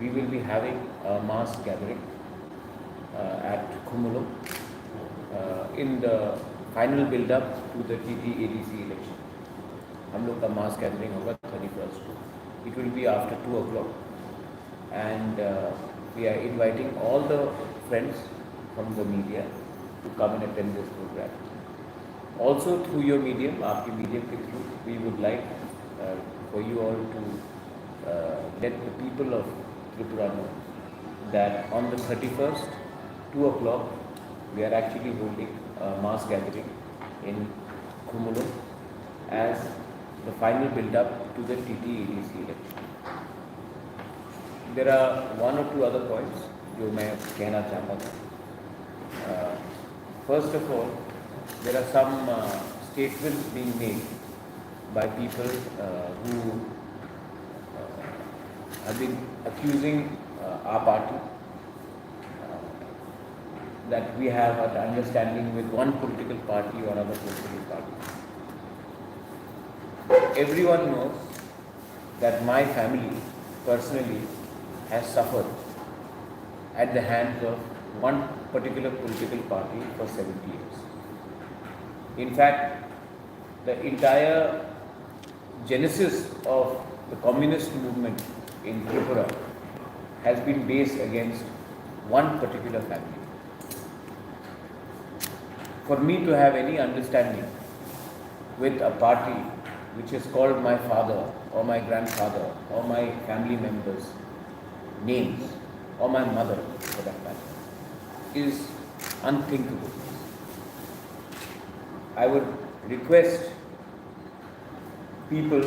we will be having a mass gathering at Khumulum in the final build-up to the TT-ADC election. हम लोग का mass gathering होगा 31st को. It will be after 2 o'clock, and we are inviting all the friends from the media to come and attend this program. Also through your medium, आपके medium के through, we would like for you all to let the people of Tripura know that on the 31st, 2 o'clock, we are actually holding a mass gathering in Khumulum as the final build-up to the TT-ADC election. There are one or two other points जो मैं कहना चाहता था. First of all, there are some statements being made by people who have been accusing our party that we have an understanding with one political party or another political party. Everyone knows that my family personally has suffered at the hands of one particular political party for 70 years. In fact, the entire genesis of the communist movement in Tripura has been based against one particular family. For me to have any understanding with a party which is called my father or my grandfather or my family members' names or my mother for that matter is unthinkable. I would request people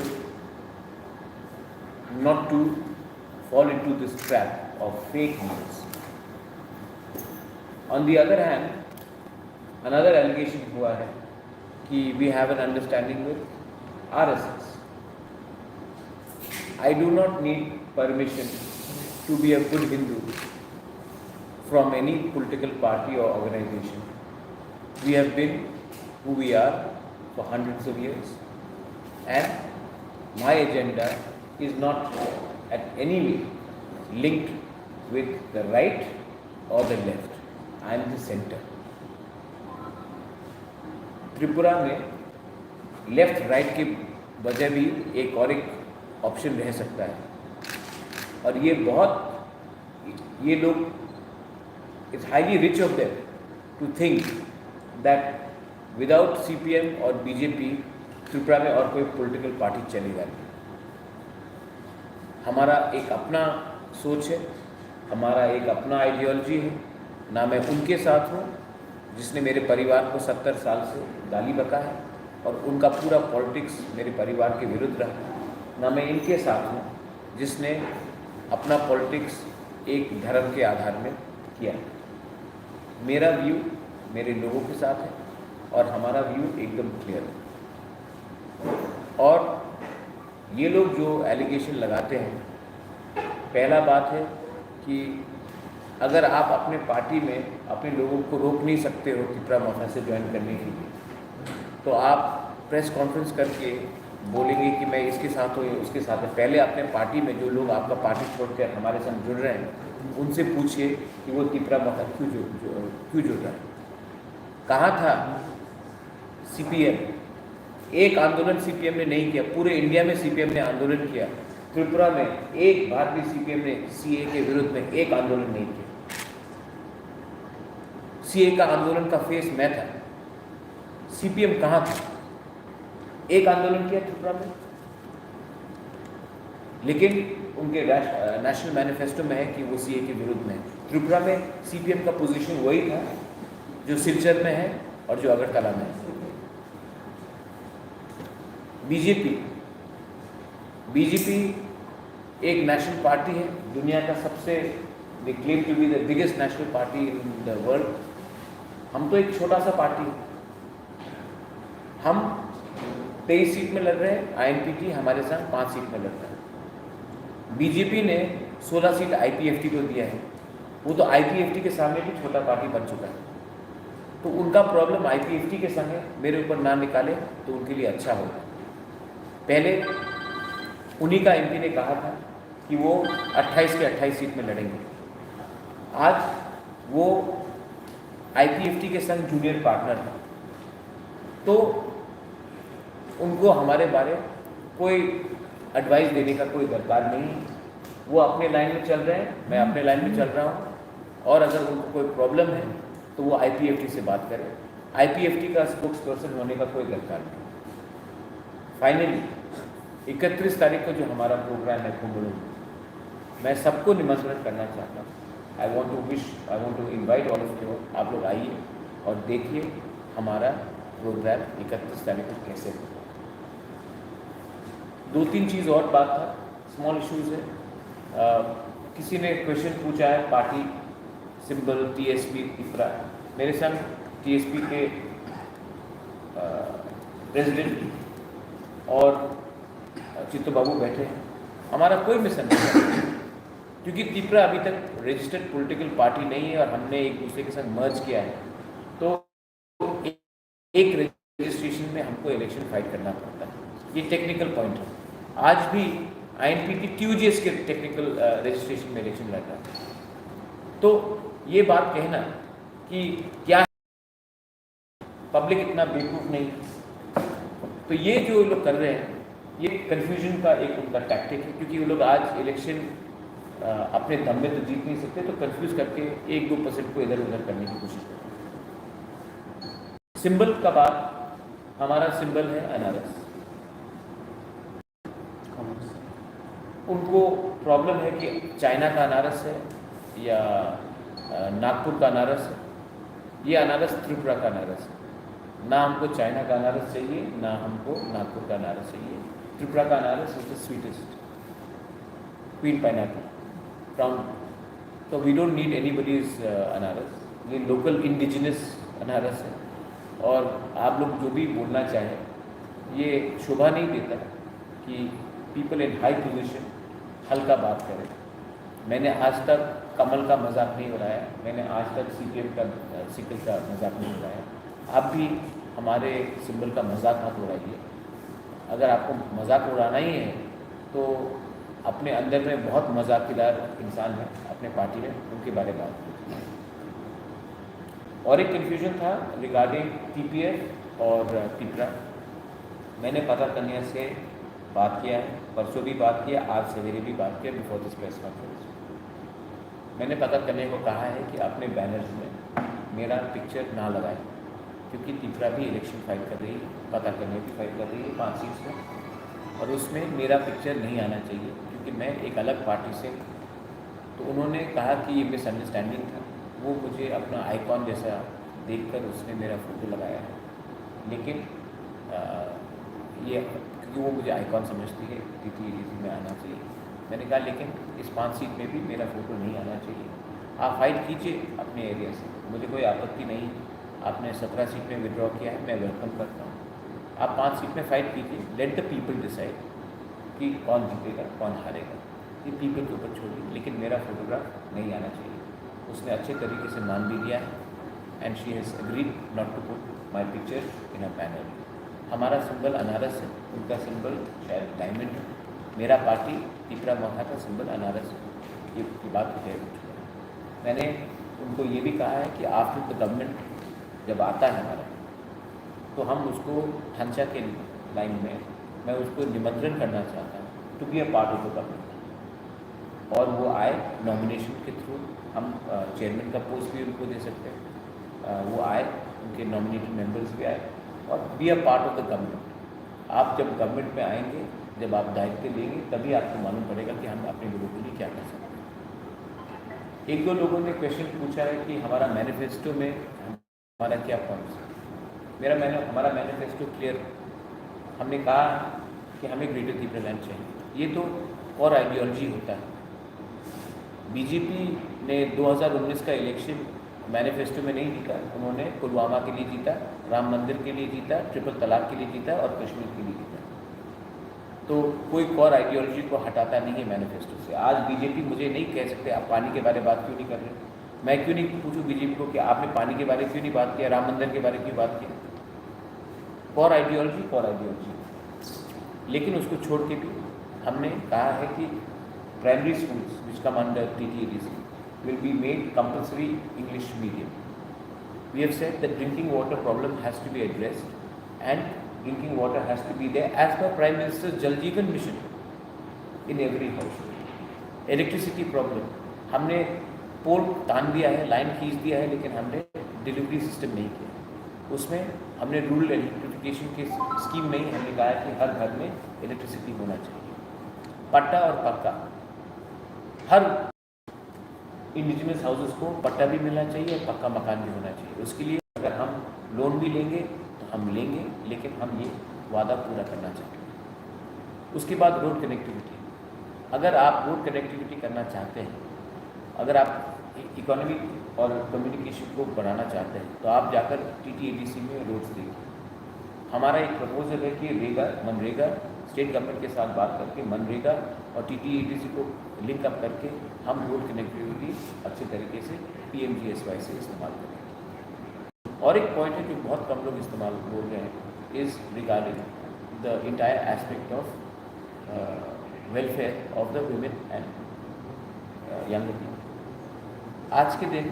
not to fall into this trap of fake news. On the other hand, another allegation हुआ है कि we have an understanding with RSS. I do not need permission to be a good Hindu from any political party or organization. We have been who we are for hundreds of years, and my agenda is not at any way linked with the right or the left. I am the center. Tripura में left right के बजाय भी एक और एक option रह सकता है, और ये लोग it's highly rich of them to think that without CPM और बीजेपी त्रिपुरा में और कोई पॉलिटिकल पार्टी चलेगा नहीं. हमारा एक अपना सोच है, हमारा एक अपना आइडियोलॉजी है. ना मैं उनके साथ हूँ जिसने मेरे परिवार को 70 साल से गाली बका है और उनका पूरा पॉलिटिक्स मेरे परिवार के विरुद्ध रहा. ना मैं इनके साथ हूँ जिसने अपना पॉलिटिक्स एक धर्म के आधार में किया. मेरा व्यू मेरे लोगों के साथ है और हमारा व्यू एकदम क्लियर है. और ये लोग जो एलिगेशन लगाते हैं, पहला बात है कि अगर आप अपने पार्टी में अपने लोगों को रोक नहीं सकते हो त्रिपुरा माफिया से ज्वाइन करने के लिए, तो आप प्रेस कॉन्फ्रेंस करके बोलेंगे कि मैं इसके साथ हूँ उसके साथ है. पहले अपने पार्टी में जो लोग आपका पार्टी छोड़कर हमारे साथ जुड़ रहे हैं उनसे पूछिए कि वो त्रिपुरा माफिया क्यों जुड़ रहा है. कहाँ था सीपीएम? एक आंदोलन सीपीएम ने नहीं किया. पूरे इंडिया में सीपीएम ने आंदोलन किया. त्रिपुरा में एक बार भी सीपीएम ने सीए के विरुद्ध में एक आंदोलन नहीं किया. सीए का आंदोलन का फेस मैं था. सीपीएम कहाँ था? एक आंदोलन किया त्रिपुरा में, लेकिन उनके नेशनल मैनिफेस्टो में है कि वो सीए के विरुद्ध में है. त्रिपुरा में सीपीएम का पोजीशन वही था जो सिलचर में है और जो अगरतला में है. बीजेपी एक नेशनल पार्टी है, दुनिया का सबसे, they claim to be the biggest national party in the world. हम तो एक छोटा सा पार्टी है. हम 23 सीट में लड़ रहे हैं, आईएनपीटी हमारे साथ 5 सीट में लड़ रहा है. बीजेपी ने 16 सीट आईपीएफटी को दिया है. वो तो आईपीएफटी के सामने भी छोटा पार्टी बन चुका है. तो उनका प्रॉब्लम आईपीएफटी के संग है, मेरे ऊपर ना निकाले तो उनके लिए अच्छा होगा. पहले उन्हीं का एमपी ने कहा था कि वो 28 के 28 सीट में लड़ेंगे। आज वो IPFT के संग जूनियर पार्टनर हैं, तो उनको हमारे बारे कोई एडवाइस देने का कोई दरकार नहीं है। वो अपने लाइन में चल रहे हैं, मैं अपने लाइन में चल रहा हूँ, और अगर उनको कोई प्रॉब्लम है तो वो IPFT से बात करें। IPFT का स्पोक्स पर्सन होने का कोई दरकार नहीं। फाइनली 31 तारीख को जो हमारा प्रोग्राम है कुंभ में, मैं सबको निमंत्रण करना चाहता हूँ। I want to invite all of you, आप लोग आइए और देखिए हमारा प्रोग्राम 31 तारीख को कैसे होगा। 2-3 चीज़ और बात था, स्मॉल इश्यूज है। किसी ने क्वेश्चन पूछा है पार्टी सिंबल TSP तिपरा। मेरे संग TSP के प्रेसिडेंट और चित्तो बाबू बैठे हैं। हमारा कोई मिशन नहीं है, क्योंकि तिपरा अभी तक रजिस्टर्ड पॉलिटिकल पार्टी नहीं है और हमने एक दूसरे के साथ मर्ज किया है, तो एक रजिस्ट्रेशन में हमको इलेक्शन फाइट करना पड़ता है। ये टेक्निकल पॉइंट है। आज भी INPT TUGS के टेक्निकल रजिस्ट्रेशन में इलेक्शन लड़ रहा है। तो ये बात कहना कि क्या पब्लिक इतना बेवकूफ़ नहीं, तो ये जो लोग कर रहे हैं ये कन्फ्यूजन का एक उनका टैक्टिक है, क्योंकि वो लोग आज इलेक्शन अपने दम में तो जीत नहीं सकते, तो कंफ्यूज करके 1-2% को इधर उधर करने की कोशिश करते हैं। सिंबल का बात, हमारा सिंबल है अनारस। उनको प्रॉब्लम है कि चाइना का अनारस है या नागपुर का अनारस है। ये अनारस त्रिपुरा का अनारस है। ना हमको चाइना का अनारस चाहिए, ना हमको नागपुर का अनारस चाहिए। त्रिपुरा का अनारस is the sweetest, queen pineapple from, तो वी डोंट नीड एनीबडीज अनारस। ये लोकल इंडिजिनस अनारस है, और आप लोग जो भी बोलना चाहें, ये शोभा नहीं देता कि पीपल इन हाई पोजीशन हल्का बात करें। मैंने आज तक कमल का मजाक नहीं उड़ाया, मैंने आज तक CPM का सिकल का मजाक नहीं उड़ाया। आप भी हमारे सिंबल का मजाक मत उड़ाइए। अगर आपको मजाक उड़ाना ही है तो अपने अंदर में बहुत मजाकीदार इंसान है अपने पार्टी में, उनके बारे में बात कीजिए। और एक कन्फ्यूजन था रिगार्डिंग TPF और तिपरा। मैंने पता करने से बात किया है, परसों भी बात किया, आज सवेरे भी बात किया बिफोर दिस प्रेस कॉन्फ्रेंस। मैंने पता करने को कहा है कि अपने बैनर्स में मेरा पिक्चर ना लगाएं, क्योंकि तिपरा भी इलेक्शन फाइट कर रही है, पता करने की फाइट कर रही है 5 सीट्स में, और उसमें मेरा पिक्चर नहीं आना चाहिए क्योंकि मैं एक अलग पार्टी से। तो उन्होंने कहा कि ये मिसअंडरस्टैंडिंग था। वो मुझे अपना आइकॉन जैसा देखकर उसने मेरा फ़ोटो लगाया है, लेकिन ये क्योंकि वो मुझे आइकॉन समझती है, तिथि में आना चाहिए। मैंने कहा लेकिन इस 5 सीट में भी मेरा फ़ोटो नहीं आना चाहिए। आप फाइट कीजिए अपने एरिया से, मुझे कोई आपत्ति नहीं। आपने 17 सीट में विड्रॉ किया है, मैं वेलकम करता हूँ। आप 5 सीट में फाइट कीजिए, लेट द पीपल डिसाइड कि कौन जीतेगा कौन हारेगा, ये पीपल के ऊपर छोड़िए, लेकिन मेरा फोटोग्राफ नहीं आना चाहिए। उसने अच्छे तरीके से मान भी लिया है, and she has agreed not to put my picture in a banner. हमारा सिंबल अनारस है, उनका सिंबल शायद डायमंड है। मेरा पार्टी तिपरा मोहा का सिंबल अनारस है। ये की बात हो जाए। मैंने उनको ये भी कहा है कि आफ्टर द गवर्नमेंट जब आता है हमारा, तो हम उसको ढांचा के लाइन में मैं उसको निमंत्रण करना चाहता हूँ to be a part of the government, और वो आए नॉमिनेशन के थ्रू। हम चेयरमैन का पोस्ट भी उनको दे सकते हैं। वो आए, उनके नॉमिनेटेड मेंबर्स भी आए, और B a part of the government. आप जब गवर्नमेंट में आएंगे, जब आप दायित्व लेंगे, तभी आपको मालूम पड़ेगा कि हम अपने लोगों के लिए क्या कर सकते हैं। 1-2 लोगों ने क्वेश्चन पूछा है कि हमारा मैनिफेस्टो में हमारा क्या पॉइंट्स है। हमारा मैनिफेस्टो क्लियर। हमने कहा कि हमें ग्रेटर तिपरा लैंड चाहिए। ये तो और आइडियोलॉजी होता है। बीजेपी ने 2019 का इलेक्शन मैनिफेस्टो में नहीं जीता। उन्होंने पुलवामा के लिए जीता, राम मंदिर के लिए जीता, ट्रिपल तलाक के लिए जीता और कश्मीर के लिए जीता। तो कोई और आइडियोलॉजी को हटाता नहीं है मैनिफेस्टो से। आज बीजेपी मुझे नहीं कह सकते आप पानी के बारे में बात क्यों नहीं कर रहे। मैं क्यों नहीं पूछूं बीजेपी को कि आपने पानी के बारे में क्यों नहीं बात किया, राम मंदिर के बारे में क्यों बात किया। और आइडियोलॉजी। लेकिन उसको छोड़ के भी हमने कहा है कि primary schools which come under TTADC will be made compulsory English medium. We have said that drinking water problem has to be addressed and drinking water has to be there as per Prime Minister's Jal Jeevan Mission in every household. Electricity problem, हमने पोल तान दिया है, line खींच दिया है, लेकिन हमने delivery system नहीं किया। उसमें हमने रूरल इलेक्ट्रिफिकेशन की स्कीम में ही हमने कहा कि हर घर में इलेक्ट्रिसिटी होना चाहिए। पट्टा और पक्का, हर इंडिजिनस हाउसेस को पट्टा भी मिलना चाहिए और पक्का मकान भी होना चाहिए। उसके लिए अगर हम लोन भी लेंगे तो हम लेंगे, लेकिन हम ये वादा पूरा करना चाहिए। उसके बाद रोड कनेक्टिविटी, अगर आप रोड कनेक्टिविटी करना चाहते हैं, अगर आप इकोनॉमिक और कम्युनिकेशन को बढ़ाना चाहते हैं, तो आप जाकर TTADC में रोड्स देखिए। हमारा एक प्रपोजल है कि मनरेगा स्टेट गवर्नमेंट के साथ बात करके मनरेगा और TTADC को लिंक अप करके हम रोड कनेक्टिविटी अच्छे तरीके से PMGSY से इस्तेमाल करें। और एक पॉइंट है जो बहुत कम लोग इस्तेमाल बोल रहे हैं, is regarding the entire aspect of welfare of the women and young people. आज के दिन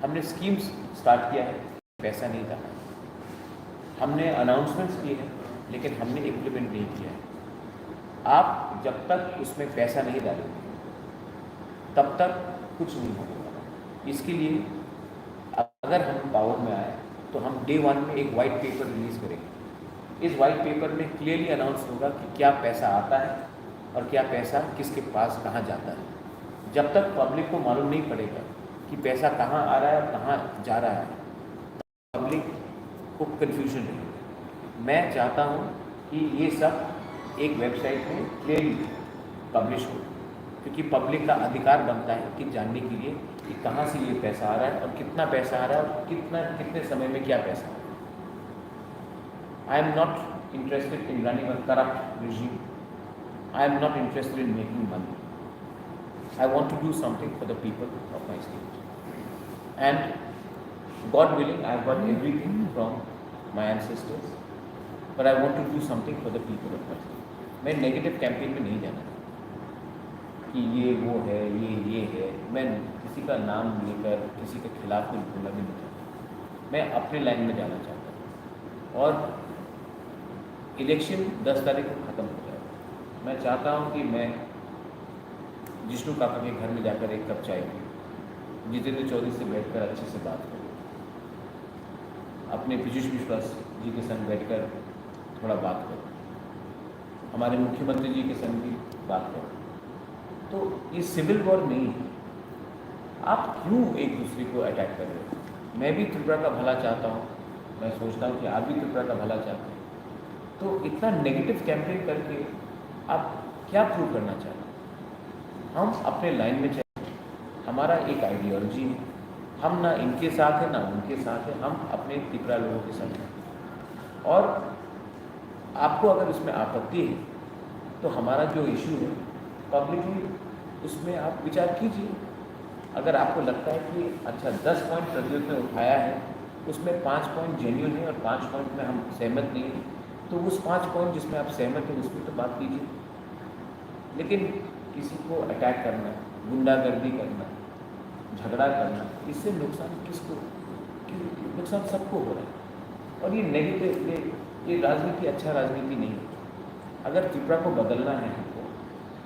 हमने स्कीम्स स्टार्ट किया है, पैसा नहीं था, हमने अनाउंसमेंट्स किए हैं, लेकिन हमने इम्प्लीमेंट नहीं किया है। आप जब तक उसमें पैसा नहीं डालेंगे तब तक कुछ नहीं होगा। इसके लिए अगर हम पावर में आए तो हम डे 1 में एक वाइट पेपर रिलीज़ करेंगे। इस वाइट पेपर में क्लियरली अनाउंस होगा कि क्या पैसा आता है और क्या पैसा किसके पास कहाँ जाता है। जब तक पब्लिक को मालूम नहीं पड़ेगा कि पैसा कहाँ आ रहा है और कहाँ जा रहा है, पब्लिक को कन्फ्यूजन रहेगा। मैं चाहता हूँ कि ये सब एक वेबसाइट में क्लियरली पब्लिश हो, क्योंकि पब्लिक का अधिकार बनता है कि जानने के लिए कि कहाँ से ये पैसा आ रहा है और कितना पैसा आ रहा है और कितने समय में क्या पैसा आ रहा है। I am not interested in running a corrupt regime. I am not interested in making money. I want to do something for the people of my state. And God willing, I have got everything from my ancestors, but I want to do something for the people of my state. मैं negative campaign में नहीं जाना कि ये वो है, ये है। मैं किसी का नाम लेकर किसी के खिलाफ कुछ बोलना भी नहीं चाहता। मैं अपने लाइन में जाना चाहता हूँ। और इलेक्शन 10 तारीख को ख़त्म हो जाएगा। मैं चाहता हूँ कि मैं जिष्णु काका के घर में जाकर एक कप चाय पीऊँ, जितेंद्र चौधरी से बैठकर अच्छे से बात करूँ, अपने पीयूष विश्वास जी के संग बैठकर थोड़ा बात करूँ, हमारे मुख्यमंत्री जी के संग भी बात करूँ। तो ये सिविल वॉर नहीं है। आप क्यों एक दूसरे को अटैक कर रहे हो? मैं भी त्रिपुरा का भला चाहता हूँ, मैं सोचता हूँ कि आप भी त्रिपुरा का भला चाहते हैं। तो इतना नेगेटिव कैंपेन करके आप क्या प्रूव करना चाहते हैं? हम अपने लाइन में चलें। हमारा एक आइडियोलॉजी है, हम ना इनके साथ हैं ना उनके साथ हैं, हम अपने त्रिपुरा लोगों के साथ हैं। और आपको अगर उसमें आपत्ति है तो हमारा जो इशू है पब्लिकली उसमें आप विचार कीजिए। अगर आपको लगता है कि अच्छा 10 पॉइंट प्रज्वल ने उठाया है, उसमें 5 पॉइंट जेन्युइन है और 5 पॉइंट में हम सहमत नहीं हैं, तो उस 5 पॉइंट जिसमें आप सहमत हैं उसमें तो बात कीजिए। लेकिन किसी को अटैक करना, गुंडागर्दी करना, झगड़ा करना, इससे नुकसान किसको? नुकसान सबको हो रहा है। और ये नेगेटिव, ये राजनीति अच्छा राजनीति नहीं है। अगर त्रिपुरा को बदलना है हमको,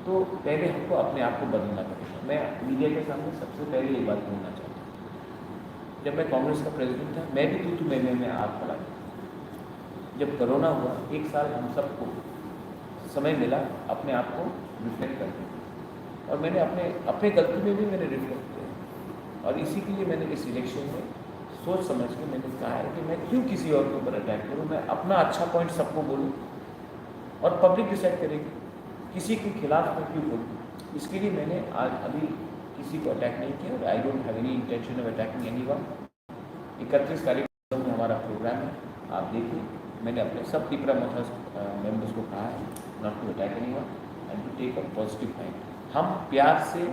तो पहले हमको अपने आप को बदलना पड़ेगा। मैं मीडिया के सामने सबसे पहले ये बात बोलना चाहता हूँ, जब मैं कांग्रेस का प्रेसिडेंट था, मैं भी तू में आग खड़ा था। जब कोरोना हुआ, 1 साल हम सबको समय मिला अपने आप को रिफ्लेक्ट करने के, और मैंने अपने गलती में भी मैंने रिफ्लेक्ट किया। और इसी के लिए मैंने इस इलेक्शन में सोच समझ के मैंने कहा है कि मैं क्यों किसी और के ऊपर अटैक करूँ, मैं अपना अच्छा पॉइंट सबको बोलूँ और पब्लिक डिसाइड करेगी किसी के खिलाफ मैं क्यों बोलूँ। इसके लिए मैंने आज अभी किसी को अटैक नहीं किया और I don't have any intention of attacking anyone. 31 तारीख को हमारा प्रोग्राम है, आप देखिए। मैंने अपने सब त्रिपुरा मथर्स मेंबर्स को कहा है not to attack anyone and to take a positive point. हम प्यार से,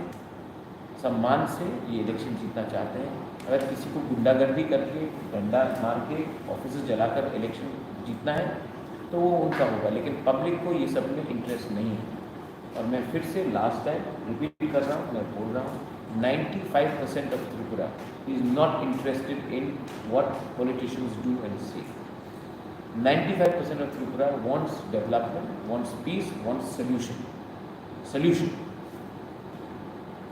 सम्मान से ये इलेक्शन जीतना चाहते हैं। अगर किसी को गुंडागर्दी करके, डंडा मार के, ऑफिस जलाकर इलेक्शन जीतना है तो वो उनका होगा, लेकिन पब्लिक को ये सब में इंटरेस्ट नहीं है। और मैं फिर से लास्ट टाइम रिपीट कर रहा हूँ, मैं बोल रहा हूँ, 95% of Tripura is not interested in what politicians do and say. 95% of Tripura wants development, wants peace, wants solution.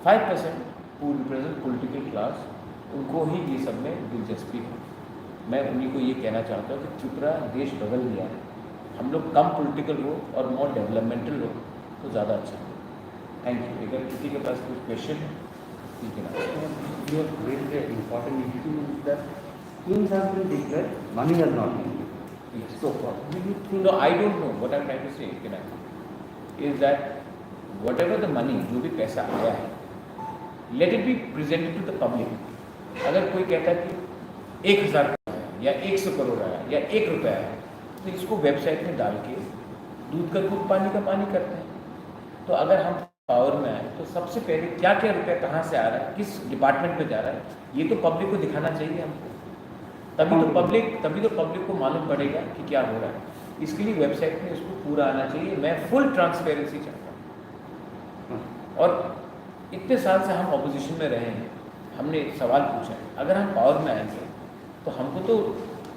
5% who represent political class, उनको ही ये सब में दिलचस्पी है। मैं उन्हीं को ये कहना चाहता हूँ कि त्रिपुरा देश बदल गया है, हम लोग कम पॉलिटिकल हो और मोर डेवलपमेंटल हो तो ज़्यादा अच्छा हो। Thank you. अगर किसी के पास कुछ क्वेश्चन है ठीक है ना। You have raised an important issue that schemes have been declared, money has not been declared. Yes. So, do you think? No, I don't know. What I'm trying to say, can I, is that whatever the money, जो भी पैसा आया है, let it be presented to the public. अगर कोई कहता है कि 1000 आया या 100 करोड़ आया या 1 रुपया आया, तो इसको वेबसाइट में डाल के दूध का दूध पानी का पानी करते हैं। तो अगर हम पावर में आए तो सबसे पहले क्या क्या रुपया कहाँ से आ रहा है, किस डिपार्टमेंट में जा रहा है, ये तो पब्लिक को दिखाना चाहिए हमको। तभी तो पब्लिक को मालूम पड़ेगा कि क्या हो रहा है। इसके लिए वेबसाइट में इसको पूरा आना चाहिए। मैं फुल ट्रांसपेरेंसी चाहता हूँ। और इतने साल से हम ऑपोजिशन में रहे हैं, हमने एक सवाल पूछा है, अगर हम पावर में आएंगे तो हमको तो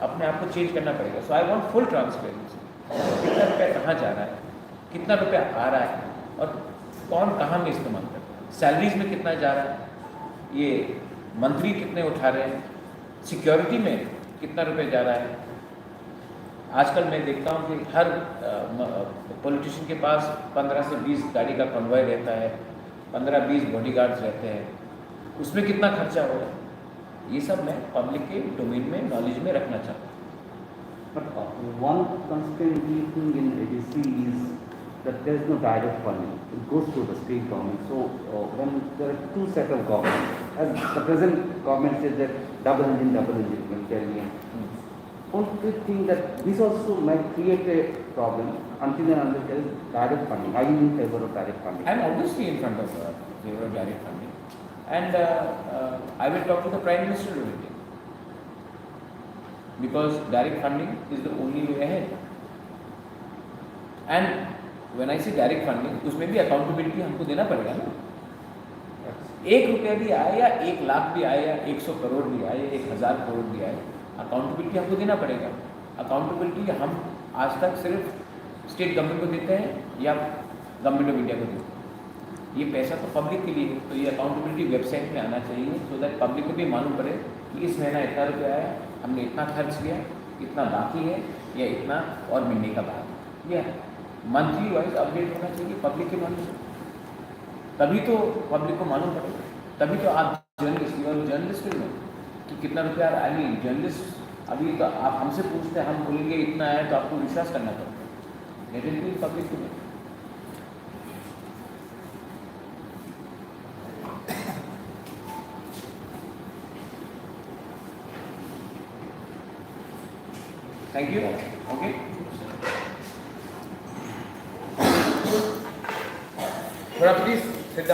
अपने आप को चेंज करना पड़ेगा। सो आई वांट फुल ट्रांसपेरेंसी। कितना रुपया कहाँ जा रहा है, कितना रुपया आ रहा है और कौन कहाँ में इस्तेमाल कर रहा है, सैलरीज में कितना जा रहा है, ये मंत्री कितने उठा रहे हैं, सिक्योरिटी में कितना रुपया जा रहा है। आजकल मैं देखता हूँ कि हर पॉलिटिशियन के पास 15 से 20 गाड़ी का कॉन्वॉय रहता है, 15-20 बॉडीगार्ड्स रहते हैं, उसमें कितना खर्चा हो रहा है। ये सब मैं पब्लिक के डोमेन में नॉलेज में रखना चाहता हूँ। But one constantly thing in ADC is that there is no direct funding. It goes to the state government. So when there are two set of governments, as the present government says that double engine will carry in. Don't you think that this also might create a problem until and unless there is direct funding? Are you in favor of direct funding? I am obviously in front of favor of direct funding, and I will talk to the Prime Minister of India, because direct funding is the only way ahead. And when I say direct funding, उसमें भी accountability हमको देना पड़ेगा ना। 1 रुपया भी आए या 1 लाख भी आए या 100 करोड़ भी आए, 1000 करोड़ भी आए, अकाउंटेबिलिटी हमको देना पड़ेगा। अकाउंटेबिलिटी हम आज तक सिर्फ स्टेट गवर्नमेंट को देते हैं या गवर्नमेंट ऑफ इंडिया को देते हैं। ये पैसा तो पब्लिक के लिए है, तो ये अकाउंटेबिलिटी वेबसाइट में आना चाहिए, सो दैट पब्लिक को भी मालूम पड़े कि इस महीना इतना रुपया आया, हमने इतना खर्च किया, इतना बाकी है या इतना और मिलने का बाकी है। मंथली वाइज अपडेट होना चाहिए पब्लिक के नॉलेज, तभी तो पब्लिक को मालूम पड़ेगा। तभी तो आप जर्नलिस्ट में कि कितना रुपया आ रहा है। जर्नलिस्ट अभी तो आप हमसे पूछते हैं, हम बोलेंगे इतना है, तो आपको विश्वास करना पड़ता है। लेकिन भी पब्लिक को नहीं। Thank you. Okay. Please sit down.